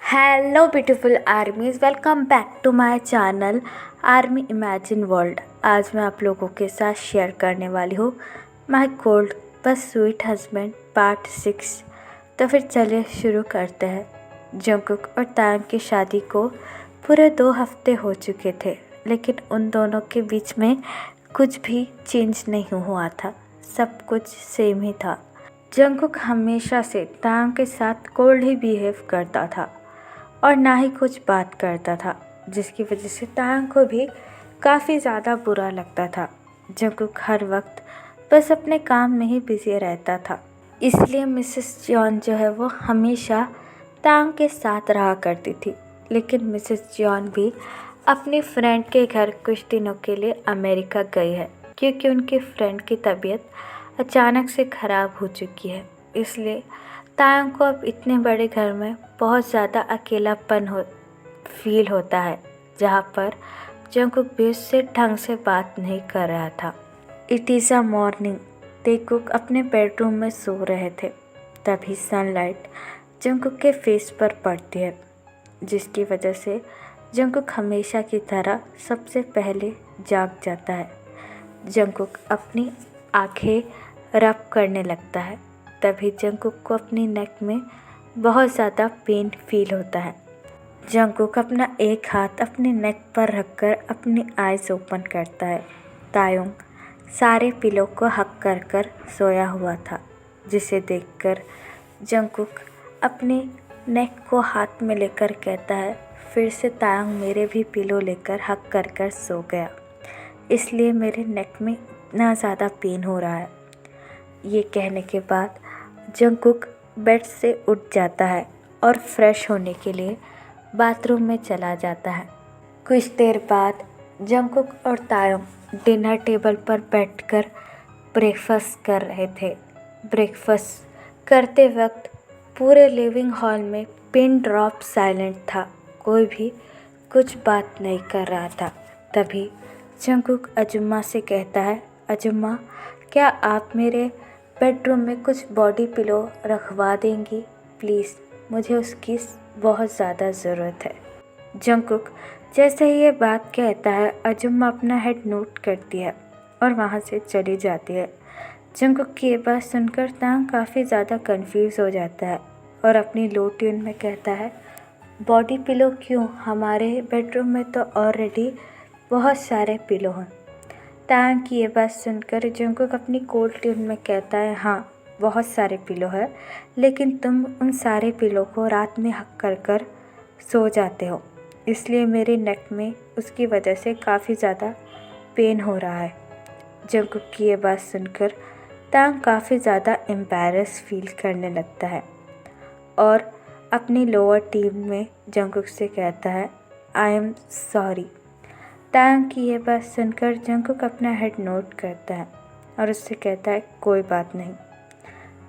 Hello beautiful armies, welcome back to my channel army imagine world. आज मैं आप लोगों के साथ शेयर करने वाली हूँ my cold but sweet husband part 6। तो फिर चलिए शुरू करते हैं। जंगकुक और तांग की शादी को पूरे 2 हफ्ते हो चुके थे, लेकिन उन दोनों के बीच में कुछ भी चेंज नहीं हुआ था। सब कुछ सेम ही था। जंगकुक हमेशा से तांग के साथ कोल्ड ही बिहेव करता था और ना ही कुछ बात करता था, जिसकी वजह से तांग को भी काफ़ी ज़्यादा बुरा लगता था। जंगकुक हर वक्त बस अपने काम में ही बिजी रहता था, इसलिए मिसेस जॉन जो है वो हमेशा तांग के साथ रहा करती थी। लेकिन मिसेस जॉन भी अपनी फ्रेंड के घर कुछ दिनों के लिए अमेरिका गई है, क्योंकि उनकी फ्रेंड की तबीयत अचानक से ख़राब हो चुकी है। इसलिए तायंग को अब इतने बड़े घर में बहुत ज़्यादा अकेलापन फील होता है, जहाँ पर जंगकुक भी उससे ढंग से बात नहीं कर रहा था। It is a morning. तेकुक अपने बेडरूम में सो रहे थे। तभी सनलाइट जंगकुक के फेस पर पड़ती है, जिसकी वजह से जंगकुक हमेशा की तरह सबसे पहले जाग जाता है। जंगकुक अपनी आंखें रब करने लगता है। तभी जंगकुक को अपनी नेक में बहुत ज़्यादा पेन फील होता है। जंगकुक अपना एक हाथ अपनी नेक पर रखकर अपनी आइज़ ओपन करता है। तायुंग सारे पिलो को हक कर कर सोया हुआ था, जिसे देखकर जंगकुक अपनी नेक को हाथ में लेकर कहता है, फिर से तायुंग मेरे भी पिलो लेकर हक कर कर सो गया, इसलिए मेरे नेक में इतना ज़्यादा पेन हो रहा है। ये कहने के बाद जंगकुक बेड से उठ जाता है और फ्रेश होने के लिए बाथरूम में चला जाता है। कुछ देर बाद जंगकुक और तायुंग डिनर टेबल पर बैठकर ब्रेकफास्ट कर रहे थे। ब्रेकफास्ट करते वक्त पूरे लिविंग हॉल में पिन ड्रॉप साइलेंट था। कोई भी कुछ बात नहीं कर रहा था। तभी जंगकुक अजुम्मा से कहता है, अजुम्मा, क्या आप मेरे बेडरूम में कुछ बॉडी पिलो रखवा देंगी प्लीज़? मुझे उसकी बहुत ज़्यादा ज़रूरत है। जंगकुक जैसे ही ये बात कहता है, अजुम्मा अपना हेड नोट करती है और वहाँ से चली जाती है। जंगकुक की ये बात सुनकर तांग काफ़ी ज़्यादा कंफ्यूज हो जाता है और अपनी लो ट्यून में कहता है, बॉडी पिलो क्यों? हमारे बेडरूम में तो ऑलरेडी बहुत सारे पिलो हैं। तांग की ये बात सुनकर जंगकुक अपनी कोल्ड ट्यून में कहता है, हाँ बहुत सारे पिलो है, लेकिन तुम उन सारे पिलो को रात में हक कर कर सो जाते हो, इसलिए मेरे नेक में उसकी वजह से काफ़ी ज़्यादा पेन हो रहा है। जंगकुक की ये बात सुनकर तांग काफ़ी ज़्यादा एम्बैरस फील करने लगता है और अपनी लोअर टीम में जंगकुक से कहता है, आई एम सॉरी। तांग की ये बात सुनकर जंगकुक अपना हेड नोट करता है और उससे कहता है, कोई बात नहीं।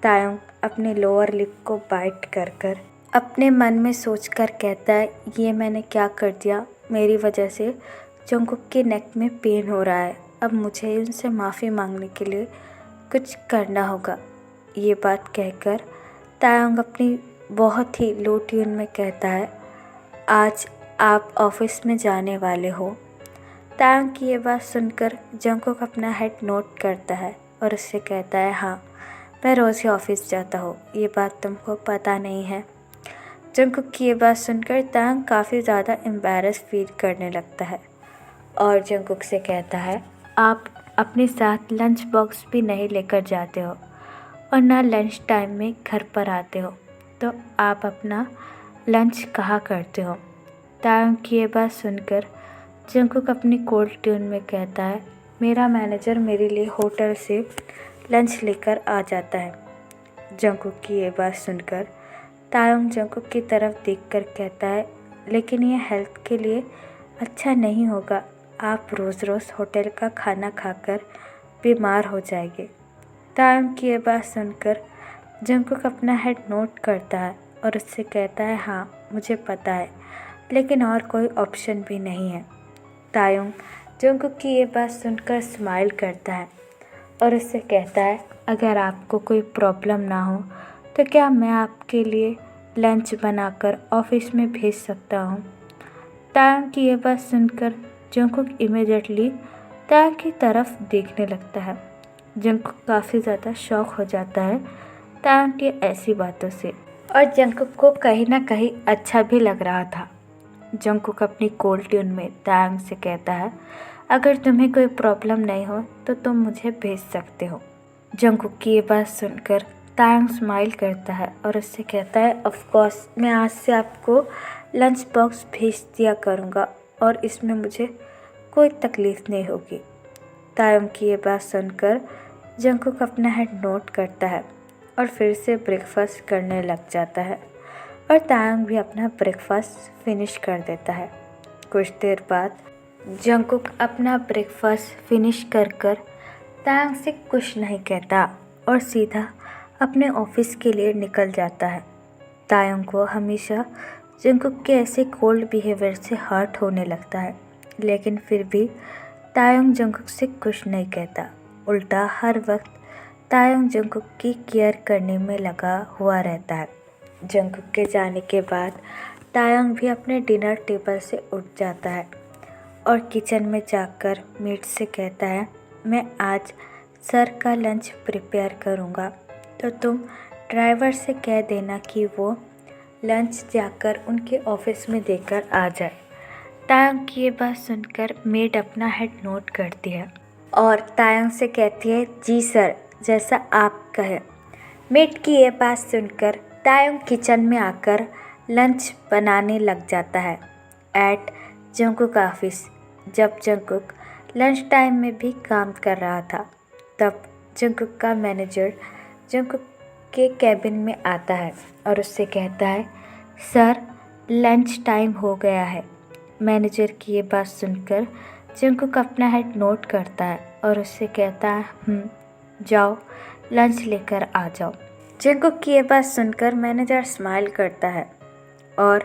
तायुंग अपने लोअर लिप को बाइट कर कर अपने मन में सोचकर कहता है, ये मैंने क्या कर दिया? मेरी वजह से जंगकुक के नेक में पेन हो रहा है। अब मुझे उनसे माफ़ी मांगने के लिए कुछ करना होगा। ये बात कहकर तायुंग अपनी बहुत ही लो ट्यून में कहता है, आज आप ऑफिस में जाने वाले हो? तांग की ये बात सुनकर जंगकुक अपना हेड नोट करता है और उससे कहता है, हाँ मैं रोज़ ही ऑफिस जाता हूँ, ये बात तुमको पता नहीं है? जंगकुक की ये बात सुनकर तांग काफ़ी ज़्यादा एम्बैरस फील करने लगता है और जंगकुक से कहता है, आप अपने साथ लंच बॉक्स भी नहीं लेकर जाते हो और ना लंच टाइम में घर पर आते हो, तो आप अपना लंच कहाँ करते हो? तांग की ये बात सुनकर जंगकुक अपनी कोल्ड ट्यून में कहता है, मेरा मैनेजर मेरे लिए होटल से लंच लेकर आ जाता है। जंगकुक की ये बात सुनकर तायुंग जंगकुक की तरफ देखकर कहता है, लेकिन ये हेल्थ के लिए अच्छा नहीं होगा, आप रोज़ रोज़ होटल का खाना खाकर बीमार हो जाएंगे। तायुंग की ये बात सुनकर जंगकुक अपना हेड नोट करता है और उससे कहता है, हाँ मुझे पता है, लेकिन और कोई ऑप्शन भी नहीं है। तायुंग जंगकुक की ये बात सुनकर स्माइल करता है और उससे कहता है, अगर आपको कोई प्रॉब्लम ना हो तो क्या मैं आपके लिए लंच बनाकर ऑफिस में भेज सकता हूँ। तायंग की ये बात सुनकर जंगकुक इमीडिएटली तायंग की तरफ देखने लगता है। जंगकुक काफ़ी ज़्यादा शॉक हो जाता है तायंग की ऐसी बातों से, और जंगकुक को कहीं ना कहीं अच्छा भी लग रहा था। जंगकुक अपनी कोल्ड ट्यून में तायंग से कहता है, अगर तुम्हें कोई प्रॉब्लम नहीं हो तो तुम मुझे भेज सकते हो। जंगकुक की ये बात सुनकर तायंग स्माइल करता है और उससे कहता है, ऑफ कोर्स मैं आज से आपको लंच बॉक्स भेज दिया करूँगा और इसमें मुझे कोई तकलीफ़ नहीं होगी। तायंग की ये बात सुनकर जंगकुक अपना हेड नोट करता है और फिर से ब्रेकफास्ट करने लग जाता है, और तायंग भी अपना ब्रेकफास्ट फिनिश कर देता है। कुछ देर बाद जंगकुक अपना ब्रेकफास्ट फिनिश कर तायंग से कुछ नहीं कहता और सीधा अपने ऑफिस के लिए निकल जाता है। तायंग को हमेशा जंगकुक के ऐसे कोल्ड बिहेवियर से हर्ट होने लगता है, लेकिन फिर भी तायंग जंगकुक से कुछ नहीं कहता। उल्टा हर वक्त तायंग जंगकुक की केयर करने में लगा हुआ रहता है। जंगकुक के जाने के बाद तायंग भी अपने डिनर टेबल से उठ जाता है और किचन में जाकर मीट से कहता है, मैं आज सर का लंच प्रिपेयर करूँगा, तो तुम ड्राइवर से कह देना कि वो लंच जाकर उनके ऑफिस में देकर आ जाए। तायंग की ये बात सुनकर मेड अपना हेड नोट करती है और तायंग से कहती है, जी सर, जैसा आप कहें। मेड की ये बात सुनकर तायंग किचन में आकर लंच बनाने लग जाता है। एट जंगकुक ऑफिस, जब जंगकुक लंच टाइम में भी काम कर रहा था, तब जंगकुक का मैनेजर जंगकुक के कैबिन में आता है और उससे कहता है, सर लंच टाइम हो गया है। मैनेजर की ये बात सुनकर जंगकुक अपना हेड नोट करता है और उससे कहता है, जाओ लंच लेकर आ जाओ। जंगकुक की ये बात सुनकर मैनेजर स्माइल करता है और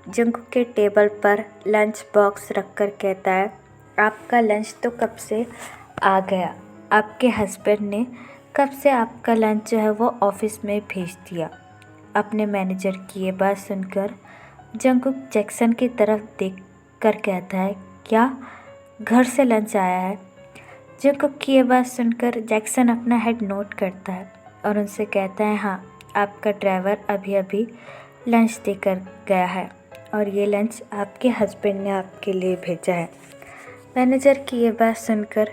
जंगकुक के टेबल पर लंच बॉक्स रखकर कहता है, आपका लंच तो कब से आ गया। आपके हस्बैंड ने कब से आपका लंच जो है वो ऑफिस में भेज दिया। अपने मैनेजर की ये बात सुनकर जंगकुक जैक्सन की तरफ देख कर कहता है, क्या घर से लंच आया है। जंगकुक की ये बात सुनकर जैक्सन अपना हेड नोट करता है और उनसे कहता है, हाँ, आपका ड्राइवर अभी अभी लंच देकर गया है और ये लंच आपके हस्बैंड ने आपके लिए भेजा है। मैनेजर की ये बात सुनकर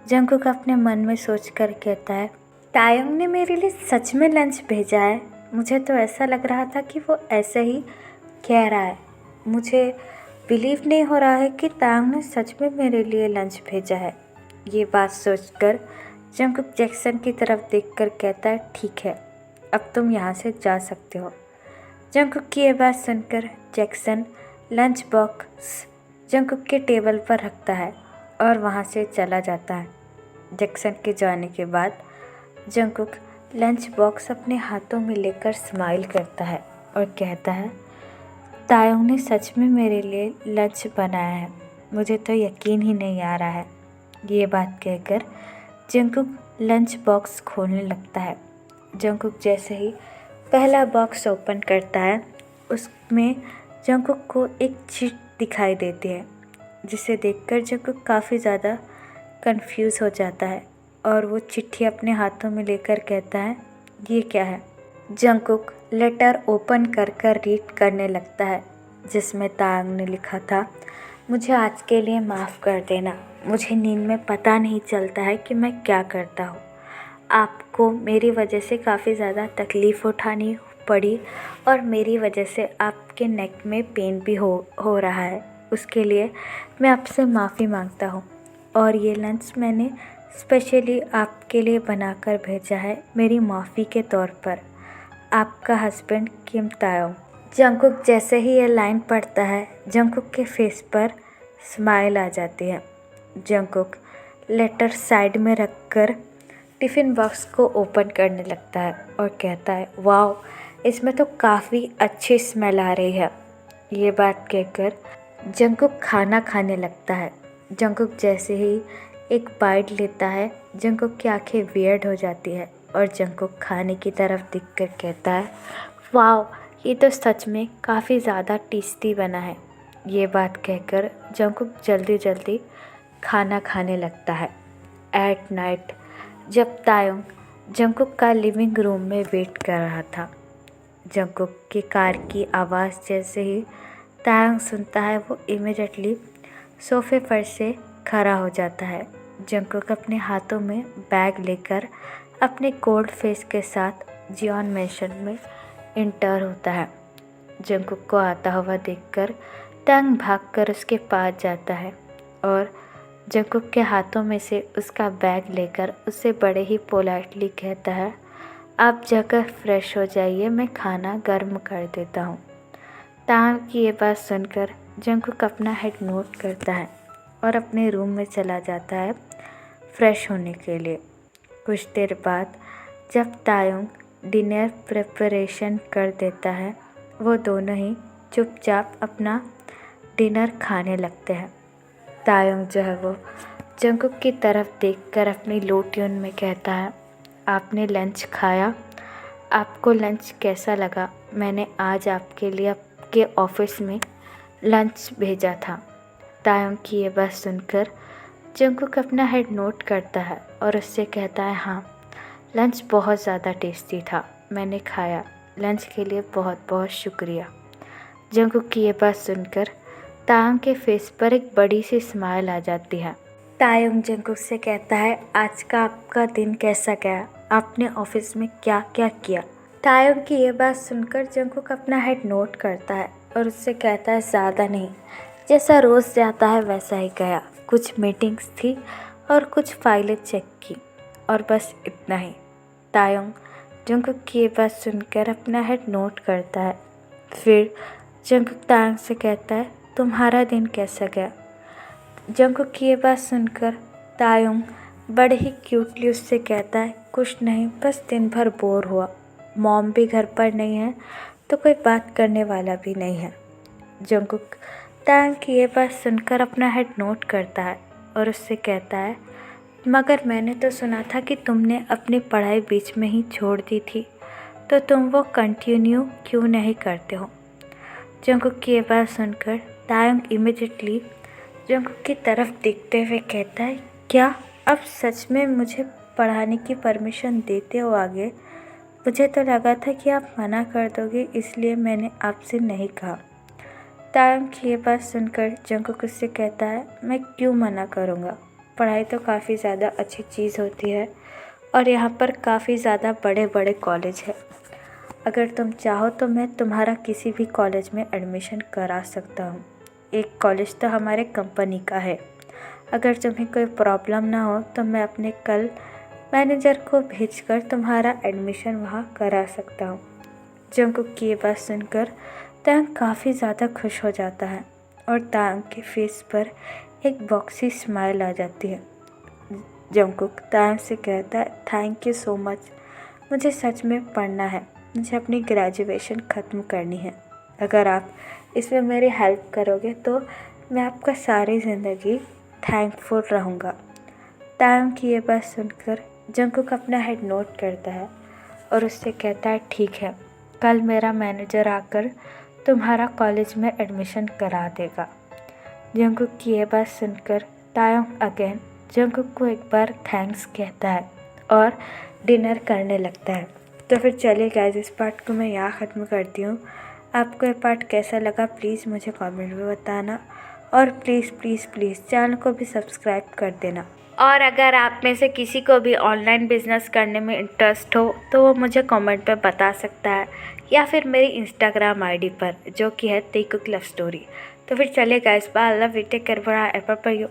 जंगकुक अपने मन में सोचकर कहता है, तायंग ने मेरे लिए सच में लंच भेजा है। मुझे तो ऐसा लग रहा था कि वो ऐसे ही कह रहा है। मुझे बिलीव नहीं हो रहा है कि तायंग ने सच में मेरे लिए लंच भेजा है। ये बात सोचकर जंगकुक जैक्सन की तरफ देखकर कहता है, ठीक है, अब तुम यहाँ से जा सकते हो। जंगकुक की ये बात सुनकर जैक्सन लंच बॉक्स जंगकुक के टेबल पर रखता है और वहाँ से चला जाता है। जैक्सन के जाने के बाद जंगकुक लंच बॉक्स अपने हाथों में लेकर स्माइल करता है और कहता है, तायंग ने सच में मेरे लिए लंच बनाया है। मुझे तो यकीन ही नहीं आ रहा है। ये बात कहकर जंगकुक लंच बॉक्स खोलने लगता है। जंगकुक जैसे ही पहला बॉक्स ओपन करता है, उसमें जंगकुक को एक चिट दिखाई देती है, जिसे देखकर जंगकुक काफ़ी ज़्यादा कंफ्यूज हो जाता है और वो चिट्ठी अपने हाथों में लेकर कहता है, ये क्या है। जंगकुक लेटर ओपन कर रीड करने लगता है, जिसमें तायंग ने लिखा था, मुझे आज के लिए माफ़ कर देना। मुझे नींद में पता नहीं चलता है कि मैं क्या करता हूँ। आपको मेरी वजह से काफ़ी ज़्यादा तकलीफ़ उठानी पड़ी और मेरी वजह से आपके नेक में पेन भी हो रहा है। उसके लिए मैं आपसे माफ़ी मांगता हूँ और ये लंच मैंने स्पेशली आपके लिए बनाकर भेजा है मेरी माफ़ी के तौर पर। आपका हस्बैंड किम तायंग। जंगकुक जैसे ही ये लाइन पढ़ता है, जंगकुक के फेस पर स्माइल आ जाती है। जंगकुक लेटर साइड में रखकर टिफ़िन बॉक्स को ओपन करने लगता है और कहता है, वाह, इसमें तो काफ़ी अच्छी स्मेल आ रही है। ये बात कहकर जंगकुक खाना खाने लगता है। जंगकुक जैसे ही एक बाइट लेता है, जंगकुक की आंखें वियर्ड हो जाती है और जंगकुक खाने की तरफ देखकर कहता है, वाह, ये तो सच में काफ़ी ज़्यादा टेस्टी बना है। ये बात कहकर जंगकुक जल्दी जल्दी खाना खाने लगता है। एट नाइट जब तायोंग जंगकुक का लिविंग रूम में वेट कर रहा था, जंगकुक की कार की आवाज़ जैसे ही तायोंग सुनता है वो इमिडिएटली सोफे पर से खड़ा हो जाता है। जंगकुक अपने हाथों में बैग लेकर अपने कोल्ड फेस के साथ जियोन मैंशन में इंटर होता है। जंगकुक को आता हुआ देखकर तायोंग भागकर उसके पास जाता है और जंगकुक के हाथों में से उसका बैग लेकर उससे बड़े ही पोलाइटली कहता है, आप जाकर फ्रेश हो जाइए, मैं खाना गर्म कर देता हूँ। तायोंग की ये बात सुनकर जंगकुक अपना हेड नोट करता है और अपने रूम में चला जाता है फ्रेश होने के लिए। कुछ देर बाद जब तायोंग डिनर प्रिपरेशन कर देता है, वो दोनों ही चुपचाप अपना डिनर खाने लगते हैं। तायोंग जो है वो जंगकुक की तरफ देखकर अपनी लो ट्यून में कहता है, आपने लंच खाया? आपको लंच कैसा लगा? मैंने आज आपके लिए आपके ऑफिस में लंच भेजा था। तायोंग की ये बात सुनकर जंगकुक अपना हेड नोट करता है और उससे कहता है, हाँ, लंच बहुत ज़्यादा टेस्टी था, मैंने खाया। लंच के लिए बहुत बहुत शुक्रिया। जंगकुक की ये बात सुनकर तायोंग के फेस पर एक बड़ी सी स्माइल आ जाती है। तायोंग जंगकुक से कहता है, आज का आपका दिन कैसा गया? आपने ऑफिस में क्या क्या किया? तायोंग की ये बात सुनकर जंगकुक अपना हेड नोट करता है और उससे कहता है, ज़्यादा नहीं, जैसा रोज़ जाता है वैसा ही गया। कुछ मीटिंग्स थी और कुछ फाइलें चेक की और बस इतना ही। तायोंग जंगकुक की ये बात सुनकर अपना हेड नोट करता है। फिर जंगकुक तायोंग से कहता है, तुम्हारा दिन कैसा गया? जंगकुक की ये बात सुनकर तायोंग बड़े ही क्यूटली उससे कहता है, कुछ नहीं, बस दिन भर बोर हुआ। मॉम भी घर पर नहीं है तो कोई बात करने वाला भी नहीं है। जंगकुक तायोंग की ये बात सुनकर अपना हेड नोट करता है और उससे कहता है, मगर मैंने तो सुना था कि तुमने अपनी पढ़ाई बीच में ही छोड़ दी थी, तो तुम वो कंटिन्यू क्यों नहीं करते हो? जंगकुक की ये बात सुनकर तायोंग इमिडिएटली जंगकुक की तरफ देखते हुए कहता है, क्या अब सच में मुझे पढ़ाने की परमिशन देते हो आगे? मुझे तो लगा था कि आप मना कर दोगे, इसलिए मैंने आपसे नहीं कहा। तायोंग की ये बात सुनकर जंगकुक उससे कहता है, मैं क्यों मना करूँगा? पढ़ाई तो काफ़ी ज़्यादा अच्छी चीज़ होती है और यहाँ पर काफ़ी ज़्यादा बड़े बड़े कॉलेज है। अगर तुम चाहो तो मैं तुम्हारा किसी भी कॉलेज में एडमिशन करा सकता हूँ। एक कॉलेज तो हमारे कंपनी का है। अगर तुम्हें कोई प्रॉब्लम ना हो तो मैं अपने कल मैनेजर को भेजकर तुम्हारा एडमिशन वहाँ करा सकता हूँ। जंगकुक की ये बात सुनकर तायोंग काफ़ी ज़्यादा खुश हो जाता है और तायोंग के फेस पर एक बॉक्सी स्माइल आ जाती है। जंगकुक तायोंग से कहता है, थैंक यू सो मच, मुझे सच में पढ़ना है, मुझे अपनी ग्रेजुएशन ख़त्म करनी है। अगर आप इसमें मेरी हेल्प करोगे तो मैं आपका सारी ज़िंदगी थैंकफुल रहूँगा। तायोंग की ये बात सुनकर जंगकुक अपना हेड नोट करता है और उससे कहता है, ठीक है, कल मेरा मैनेजर आकर तुम्हारा कॉलेज में एडमिशन करा देगा। जंगकुक की ये बात सुनकर तायोंग अगेन जंगकुक को एक बार थैंक्स कहता है और डिनर करने लगता है। तो फिर चलिए गाइस, इस पार्ट को मैं यहाँ ख़त्म करती हूँ। आपको ये पार्ट कैसा लगा प्लीज़ मुझे कमेंट में बताना और प्लीज़ प्लीज़ प्लीज़ चैनल को भी सब्सक्राइब कर देना। और अगर आप में से किसी को भी ऑनलाइन बिजनेस करने में इंटरेस्ट हो तो वो मुझे कमेंट में बता सकता है या फिर मेरी इंस्टाग्राम आईडी पर, जो कि है तेकुक लव स्टोरी। तो फिर चलिए guys, bye, love you, take care, bye, एपर पर यू।